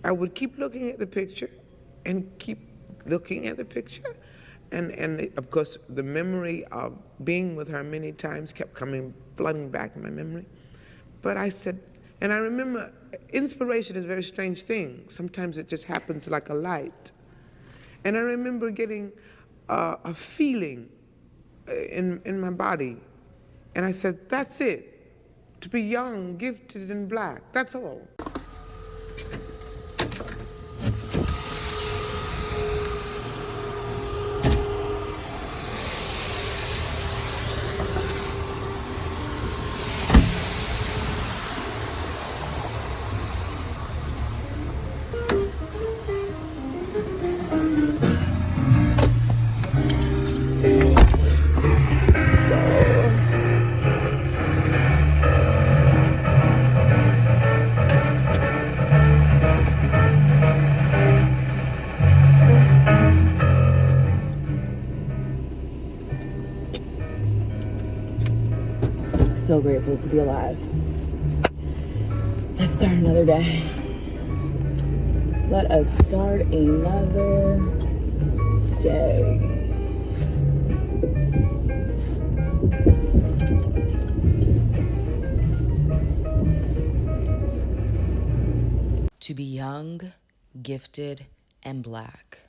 I would keep looking at the picture and keep looking at the picture. And of course, the memory of being with her many times kept coming, flooding back in my memory. But I said, and I remember, inspiration is a very strange thing. Sometimes it just happens like a light. And I remember getting a feeling in my body. And I said, that's it. To be young, gifted, and black. That's all. So grateful to be alive. Let's start another day. Let us start another day. To be young, gifted, and black.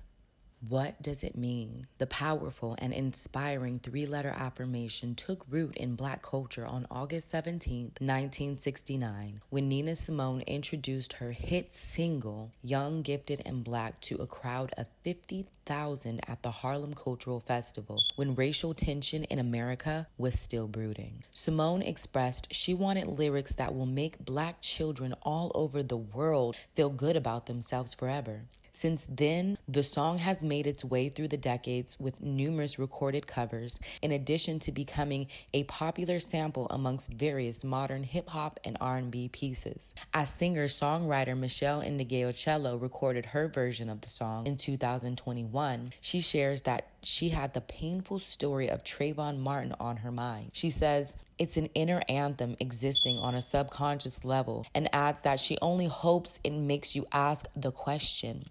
What does it mean? The powerful and inspiring three-letter affirmation took root in Black culture on August 17, 1969, when Nina Simone introduced her hit single, Young, Gifted, and Black, to a crowd of 50,000 at the Harlem Cultural Festival, when racial tension in America was still brooding. Simone expressed she wanted lyrics that will make Black children all over the world feel good about themselves forever. Since then, the song has made its way through the decades with numerous recorded covers, in addition to becoming a popular sample amongst various modern hip-hop and R&B pieces. As singer-songwriter Michelle Ndegeocello recorded her version of the song in 2021, she shares that she had the painful story of Trayvon Martin on her mind. She says, "It's an inner anthem existing on a subconscious level," and adds that she only hopes it makes you ask the question,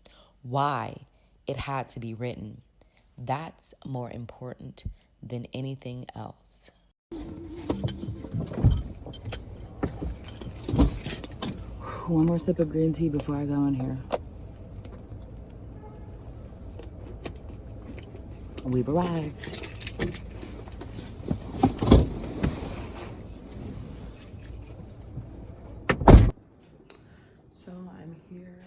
why it had to be written. That's more important than anything else. One more sip of green tea before I go in here. We've arrived. So I'm here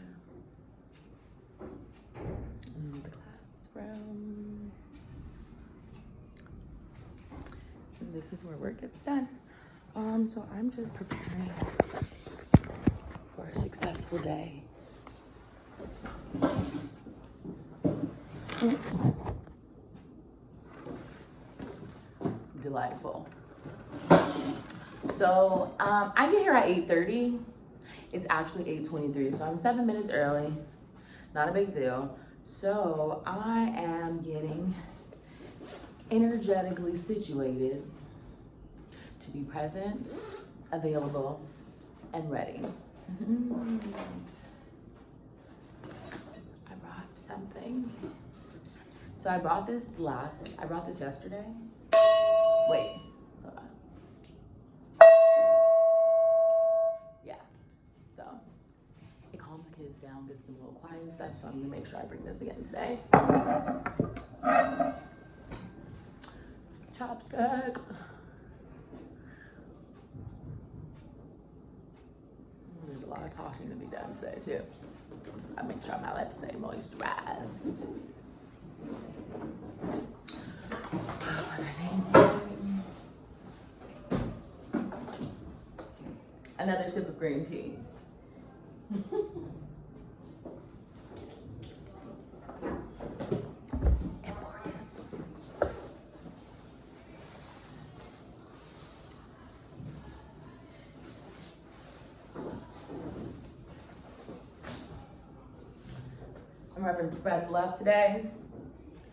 in the classroom. And this is where work gets done. So I'm just preparing for a successful day. Delightful. So I get here at 8:30. It's actually 8:23, so I'm 7 minutes early. Not a big deal. So I am getting energetically situated to be present, available, and ready. I brought something. So I brought this yesterday. Wait, hold on. Yeah, so it calms the kids down, gets them a little quiet and stuff, so I'm gonna make sure I bring this again today. Chopstick. There's a lot of talking to be done today too. I make sure my lips stay moisturized. Another sip of green tea. Important. I'm repping Spread the Love today.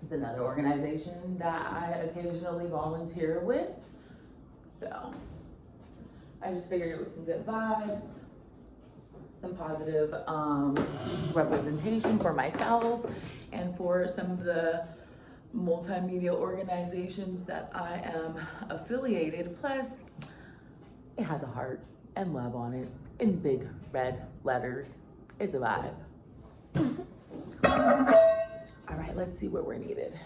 It's another organization that I occasionally volunteer with. So I just figured it was some good vibes, some positive representation for myself and for some of the multimedia organizations that I am affiliated. Plus, it has a heart and love on it in big red letters. It's a vibe. All right, let's see where we're needed.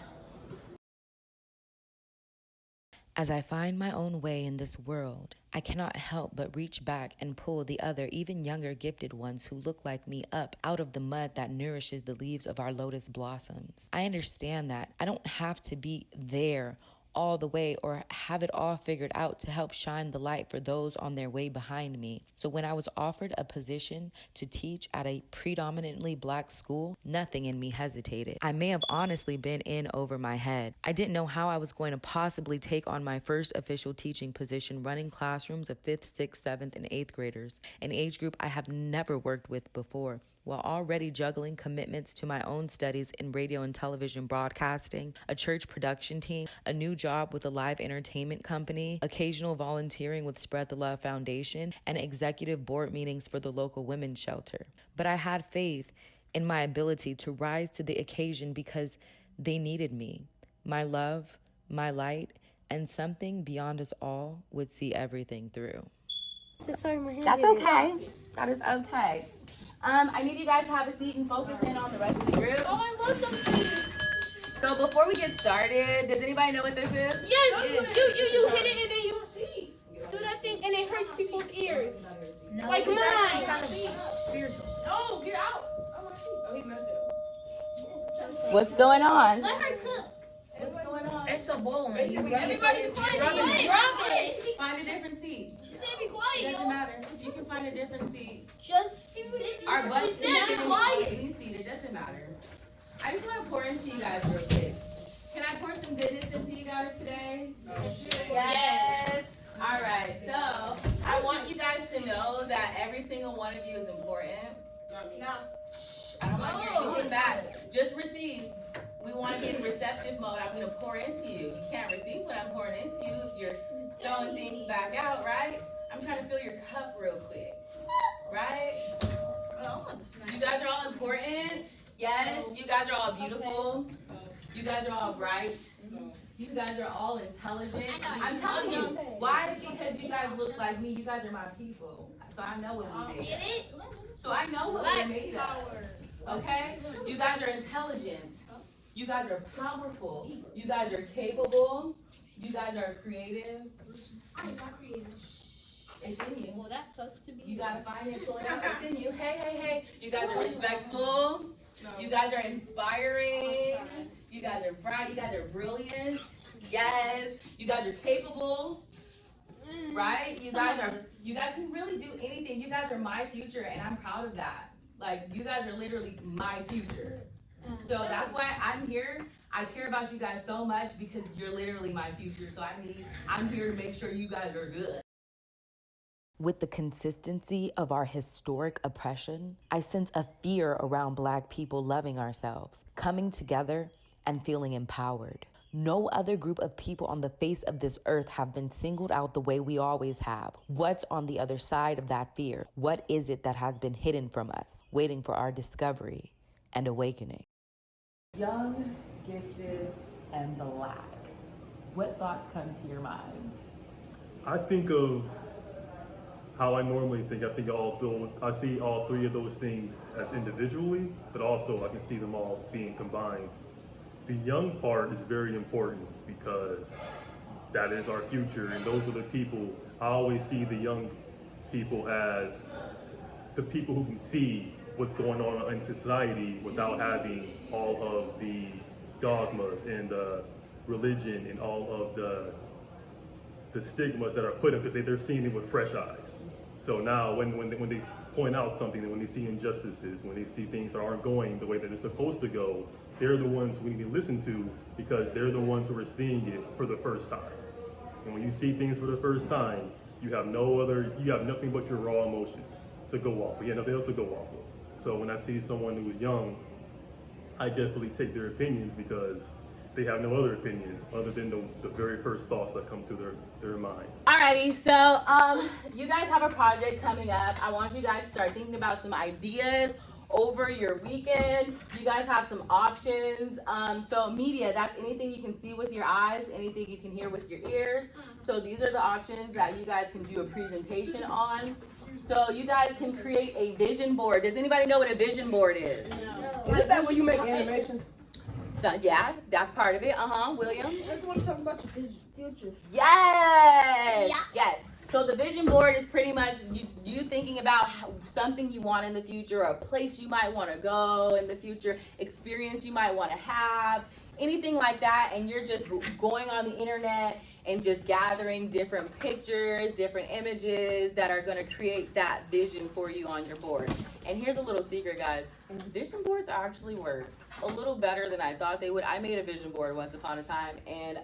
As I find my own way in this world, I cannot help but reach back and pull the other, even younger gifted ones who look like me up out of the mud that nourishes the leaves of our lotus blossoms. I understand that I don't have to be there all the way or have it all figured out to help shine the light for those on their way behind me. So when I was offered a position to teach at a predominantly black school, nothing in me hesitated. I may have honestly been in over my head. I didn't know how I was going to possibly take on my first official teaching position running classrooms of 5th, 6th, 7th, and 8th graders, an age group I have never worked with before, while already juggling commitments to my own studies in radio and television broadcasting, a church production team, a new job with a live entertainment company, occasional volunteering with Spread the Love Foundation, and executive board meetings for the local women's shelter. But I had faith in my ability to rise to the occasion because they needed me. My love, my light, and something beyond us all would see everything through. That's okay. That is okay. I need you guys to have a seat and focus in on the rest of the group. Oh, I love those. So before we get started, does anybody know what this is? Yes, you hit it and then you do that thing and it hurts people's ears. No, like mine. No, get out. Oh, he messed it up. What's going on? Let her cook. What's going on? It's a bowl. Everybody be quiet. Find a different seat. She said be quiet. It doesn't matter. You can find a different seat. Just Our butt she said be quiet. Any seat. It doesn't matter. I just want to pour into you guys real quick. Can I pour some goodness into you guys today? Yes. All right. So I want you guys to know that every single one of you is important. No. I don't want to hear anything back. Just receive. We want to be in receptive mode. I'm going to pour into you. You can't receive what I'm pouring into you if you're throwing things back out, right? I'm trying to fill your cup real quick, right? You guys are all important. Yes. You guys are all beautiful. You guys are all bright. You guys are all intelligent. I'm telling you. Why? Because you guys look like me. You guys are my people. So I know what we made of. So I know what we're made of. Okay? You guys are intelligent. You guys are powerful. You guys are capable. You guys are creative. I'm not creative. It's in you. Well, that sucks to be. You gotta find it, pull it out. It's in you. Hey. You guys are respectful. You guys are inspiring. You guys are bright. You guys are brilliant. Yes. You guys are capable. Right? You guys can really do anything. You guys are my future, and I'm proud of that. Like, you guys are literally my future. So that's why I'm here. I care about you guys so much because you're literally my future. So I'm here to make sure you guys are good. With the consistency of our historic oppression, I sense a fear around Black people loving ourselves, coming together, and feeling empowered. No other group of people on the face of this earth have been singled out the way we always have. What's on the other side of that fear? What is it that has been hidden from us, waiting for our discovery and awakening? Young, gifted, and Black. What thoughts come to your mind? I think of how I normally think. I see all three of those things as individually, but also I can see them all being combined. The young part is very important because that is our future, and those are the people. I always see the young people as the people who can see what's going on in society without having all of the dogmas and the religion and all of the stigmas that are put up, because they're seeing it with fresh eyes. So now when they point out something, and when they see injustices, when they see things that aren't going the way that they're supposed to go, they're the ones we need to listen to, because they're the ones who are seeing it for the first time. And when you see things for the first time, you have nothing but your raw emotions to go off of. You have nothing else to go off of. So when I see someone who is young, I definitely take their opinions because they have no other opinions other than the very first thoughts that come to their mind. Alrighty, so you guys have a project coming up. I want you guys to start thinking about some ideas over your weekend. You guys have some options. So media, that's anything you can see with your eyes, anything you can hear with your ears. So these are the options that you guys can do a presentation on. So you guys can create a vision board. Does anybody know what a vision board is? No. Isn't that where you make animations? So, yeah, that's part of it. William? I just want to talk about your future. Yes! Yeah. Yes. So the vision board is pretty much you thinking about something you want in the future, or a place you might want to go in the future, experience you might want to have, anything like that, and you're just going on the internet and just gathering different pictures, different images that are going to create that vision for you on your board. And here's a little secret, guys. Vision boards actually work a little better than I thought they would. I made a vision board once upon a time, and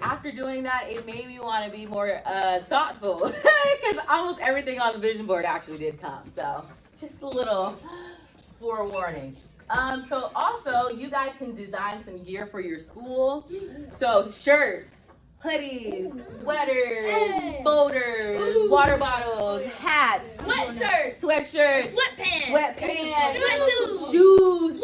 after doing that, it made me want to be more thoughtful, because almost everything on the vision board actually did come. So just a little forewarning. So also, you guys can design some gear for your school. So shirts, hoodies, sweaters, folders, water bottles, hats, Sweatshirts, sweatshirts, sweatpants, sweatshoes, shoes,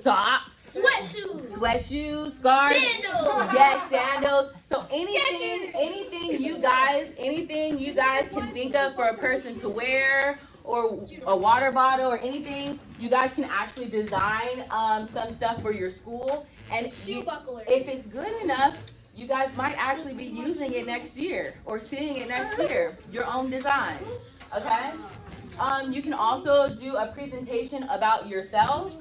socks, sweat shoes, scarves, sandals. yes, sandals. So anything you guys can think of for a person to wear, or a water bottle, or anything, you guys can actually design some stuff for your school. And Shoe buckler. if it's good enough, you guys might actually be using it next year or seeing it next year, your own design, okay? You can also do a presentation about yourself.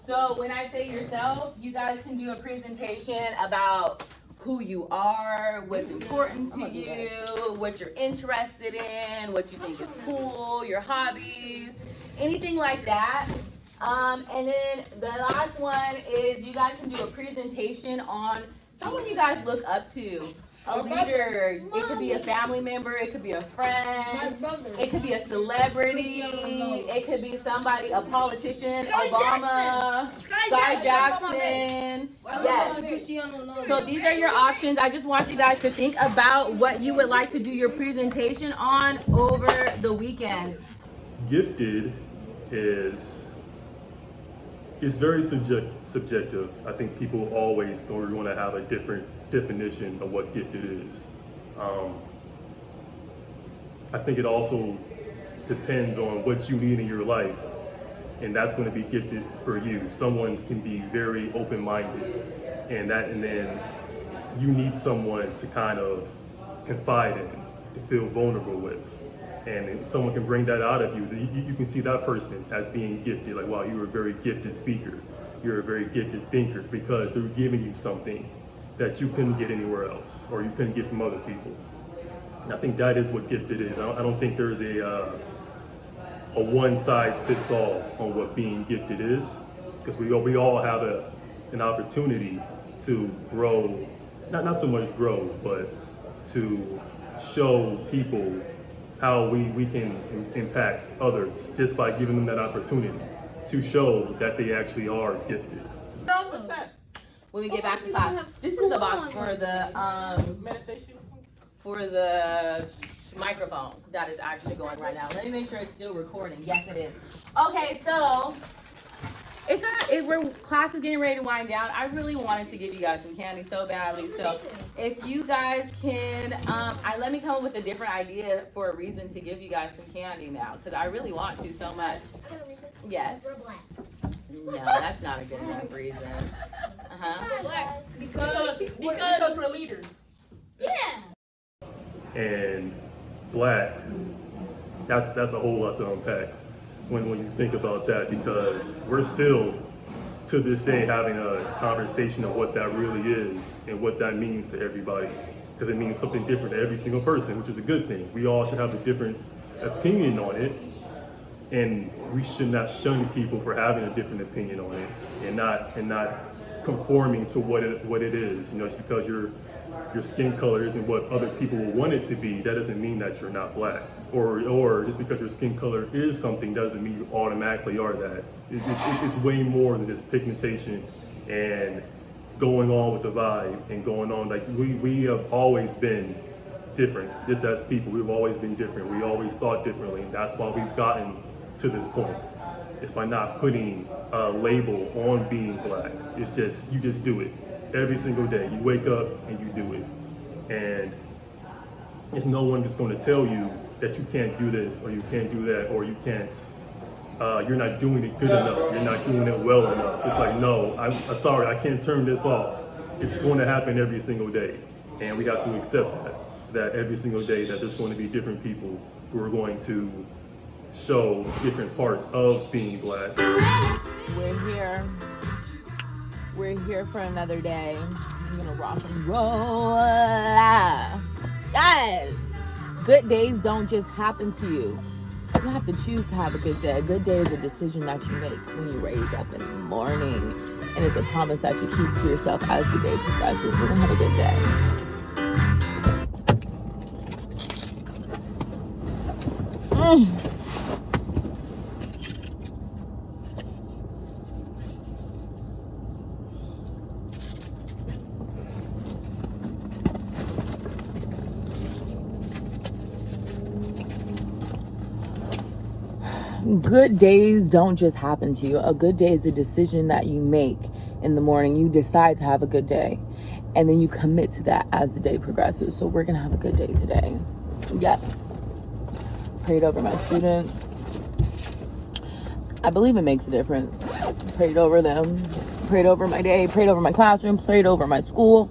So when I say yourself, you guys can do a presentation about who you are, what's important to you, what you're interested in, what you think is cool, your hobbies, anything like that. And then the last one is you guys can do a presentation on someone you guys look up to, a leader. It could be a family member, it could be a friend, it could be a celebrity, it could be somebody, a politician, Obama, Sky Jackson. Yes. So these are your options. I just want you guys to think about what you would like to do your presentation on over the weekend. Gifted is very subjective. I think people always going to have a different definition of what gifted is. I think it also depends on what you need in your life, and that's going to be gifted for you. Someone can be very open-minded, and then you need someone to kind of confide in, to feel vulnerable with. And someone can bring that out of you. You can see that person as being gifted. Like, wow, you're a very gifted speaker. You're a very gifted thinker, because they're giving you something that you couldn't get anywhere else, or you couldn't get from other people. And I think that is what gifted is. I don't think there's a one-size-fits-all on what being gifted is, because we all have an opportunity to grow, not so much grow, but to show people how we can impact others just by giving them that opportunity to show that they actually are gifted. What's that? When we get back to class, this is a box for the meditation, for the microphone that is actually going right now. Let me make sure it's still recording. Yes, it is. Okay, so class is getting ready to wind down. I really wanted to give you guys some candy so badly. So if you guys can, let me come up with a different idea for a reason to give you guys some candy now, because I really want to so much. I got a reason. Yes. We're black. No, that's not a good enough reason. Black. Because we're leaders. Yeah. And black, that's a whole lot to unpack when you think about that, because we're still to this day having a conversation of what that really is and what that means to everybody, because it means something different to every single person, which is a good thing. We all should have a different opinion on it, and we should not shun people for having a different opinion on it and not conforming to what it is. You know, just because your skin color isn't what other people will want it to be, that doesn't mean that you're not black. Or just because your skin color is something doesn't mean you automatically are that. It's way more than just pigmentation and going on with the vibe and going on. Like we have always been different. Just as people, we've always been different. We always thought differently, and that's why we've gotten to this point. is by not putting a label on being black. It's just, you just do it every single day. You wake up and you do it. And it's no one that's going to tell you that you can't do this or you can't do that or you can't, you're not doing it good enough. You're not doing it well enough. It's like, no, I'm sorry, I can't turn this off. It's going to happen every single day. And we have to accept that every single day that there's going to be different people who are going to show different parts of being black. We're here. We're here for another day. I'm gonna rock and roll. Guys, good days don't just happen to you. You have to choose to have a good day. A good day is a decision that you make when you raise up in the morning. And it's a promise that you keep to yourself as the day progresses. We're gonna have a good day. Good days don't just happen to you. A good day is a decision that you make in the morning. You decide to have a good day, and then you commit to that as the day progresses. So we're gonna have a good day today. Yes. Prayed over my students. I believe it makes a difference. Prayed over them. Prayed over my day. Prayed over my classroom. Prayed over my school.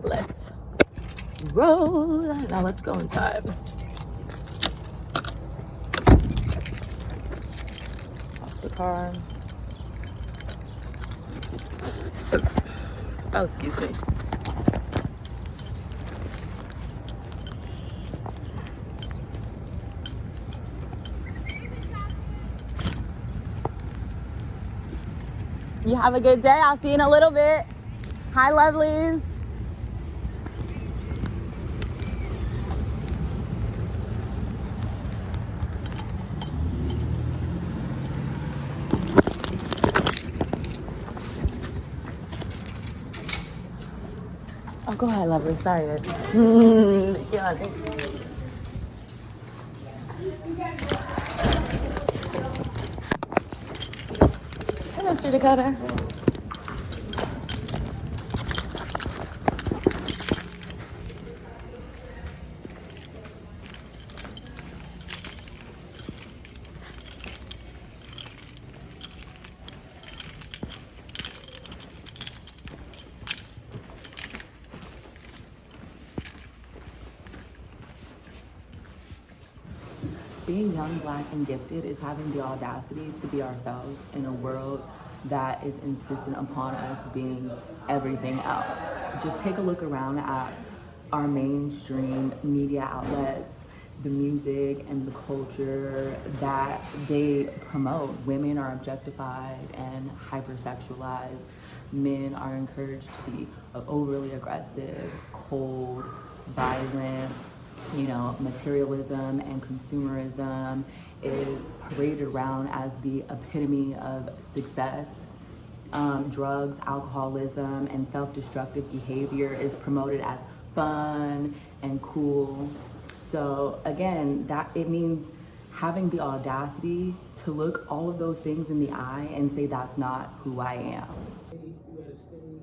Let's roll. Now let's go inside. Off the car. Oh, excuse me. You have a good day. I'll see you in a little bit. Hi, lovelies. Oh, go ahead, lovely. Sorry. Yeah, thanks. Hi, Mr. Dakota. Being young, black, and gifted is having the audacity to be ourselves in a world that is insistent upon us being everything else. Just take a look around at our mainstream media outlets, the music and the culture that they promote. Women are objectified and hypersexualized. Men are encouraged to be overly aggressive, cold, violent. You know, materialism and consumerism is paraded around as the epitome of success. Drugs, alcoholism, and self-destructive behavior is promoted as fun and cool. So again, that it means having the audacity to look all of those things in the eye and say, that's not who I am. You gotta stay,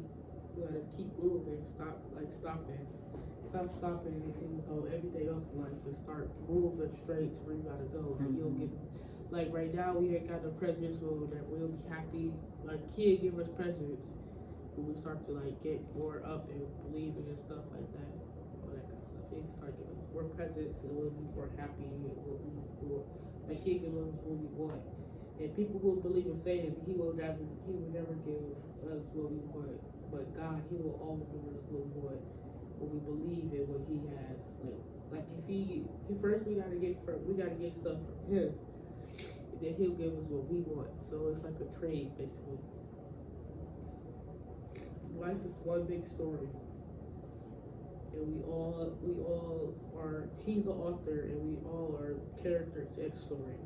you gotta keep moving, stopping. Stop stopping and everything else in life and start moving straight to where you gotta go. And you'll get, like right now we ain't got no presidents that we'll be happy, like kid give us presidents when we start to like get more up and believing and stuff like that, all that kind of stuff. He can start giving us more presidents and we'll be more happy and like he give us what we want. And people who believe in Satan, he will never give us what we want. But God, he will always give us what we want. When we believe in what he has, like if he first we gotta get stuff from him, and then he'll give us what we want. So it's like a trade basically. Life is one big story, and we all are. He's the author, and we all are characters in the story.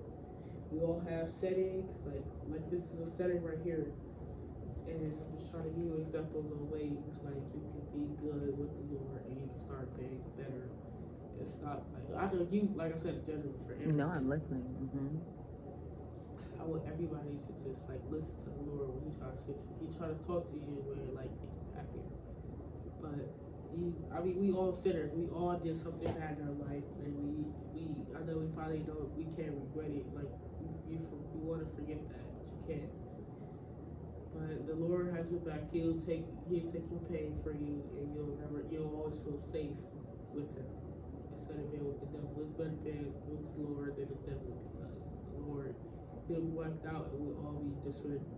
We all have settings, like this is a setting right here, And I'm just trying to give you examples of ways like you can be good with the Lord and you can start being better and stop. Like I know you, like I said, in general for No, everything. I'm listening. I want everybody to just like listen to the Lord when He tries to. He try to talk to you when like make you happier. But I mean, we all sinners. We all did something bad in our life, and I know we probably don't. We can't regret it. Like you want to forget that, but you can't. But the Lord has your back. He'll take your pain for you, and you'll always feel safe with Him instead of being with the devil. It's better being with the Lord than the devil because the Lord he'll be wiped out, and we'll all be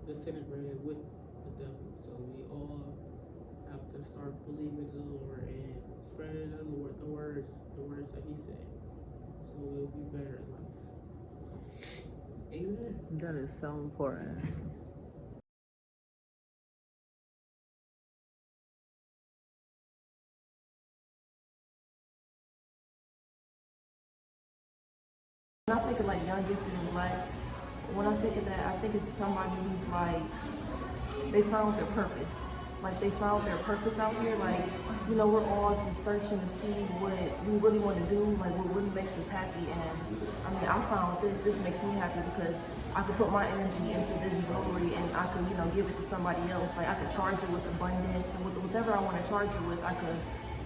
disintegrated with the devil. So we all have to start believing in the Lord and spreading the words that He said. So we'll be better in life. Amen. That is so important. When I think of like young, gifted, and black, when I think of that, I think it's somebody who's like they found their purpose. Like they found their purpose out here. Like, you know, we're all just searching to see what we really want to do, like what really makes us happy. And I mean, I found this. This makes me happy because I could put my energy into this jewelry and I could, you know, give it to somebody else. Like I could charge it with abundance and with whatever I want to charge it with, I could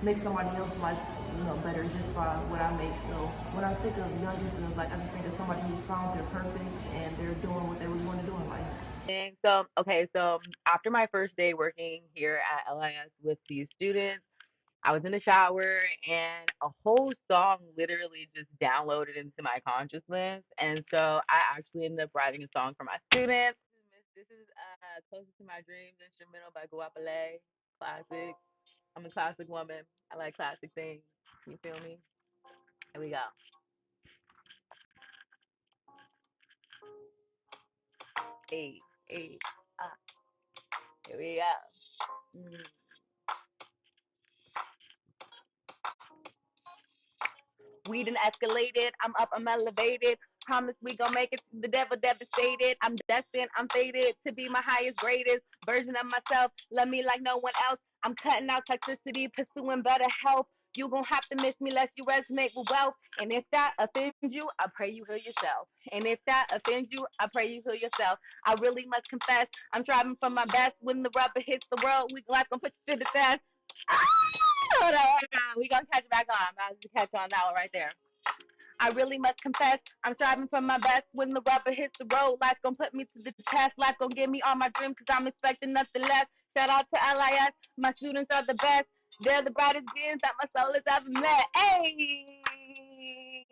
make somebody else's life, you know, better just by what I make. So when I think of young gifted, like I just think of somebody who's found their purpose and they're doing what they really want to do in life. And so, okay, so after my first day working here at LIS with these students, I was in the shower and a whole song literally just downloaded into my consciousness. And so I actually ended up writing a song for my students. This is Closer to My Dreams instrumental by Guapale. Classic. I'm a classic woman. I like classic things. You feel me? Here we go. Hey, hey, ah, here we go. We done escalated. I'm up, I'm elevated. Promise we gon' make it. The devil devastated. I'm destined, I'm fated to be my highest, greatest version of myself. Love me like no one else. I'm cutting out toxicity, pursuing better health. You gon' have to miss me lest you resonate with wealth. And if that offends you, I pray you heal yourself. And if that offends you, I pray you heal yourself. I really must confess, I'm striving for my best. When the rubber hits the world, we gonna put you to the test. Ah! Hold on, hold on. We gonna catch it back on. I'm to catch on that one right there. I really must confess, I'm striving for my best. When the rubber hits the road, life gonna put me to the test. Life gonna give me all my dreams, cause I'm expecting nothing less. Shout out to LIS, my students are the best. They're the brightest beings that my soul has ever met. Hey!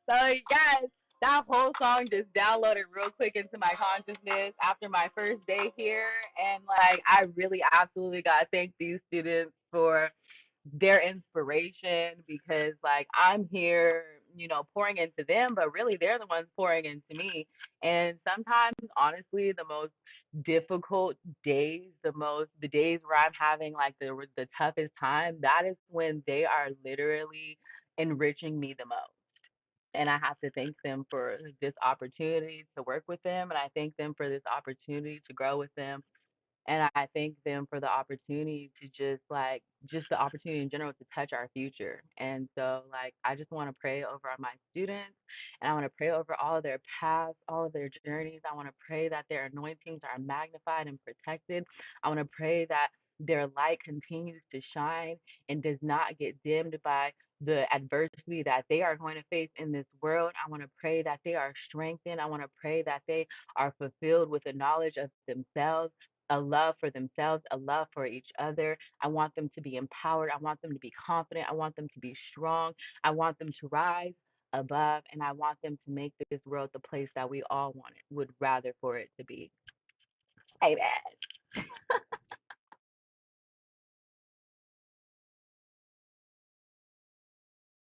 So, yes, that whole song just downloaded real quick into my consciousness after my first day here. And, like, I really absolutely got to thank these students for their inspiration because like I'm here, you know, pouring into them, but really they're the ones pouring into me. And sometimes honestly the most difficult days, the days where I'm having like the toughest time, that is when they are literally enriching me the most. And I have to thank them for this opportunity to work with them. And I thank them for this opportunity to grow with them, and I thank them for the opportunity to just the opportunity in general to touch our future. And so like I just want to pray over my students, and I want to pray over all of their paths, all of their journeys. I want to pray that their anointings are magnified and protected. I want to pray that their light continues to shine and does not get dimmed by the adversity that they are going to face in this world. I want to pray that they are strengthened. I want to pray that they are fulfilled with the knowledge of themselves, a love for themselves, a love for each other. I want them to be empowered. I want them to be confident. I want them to be strong. I want them to rise above, and I want them to make this world the place that we all would rather for it to be. Amen.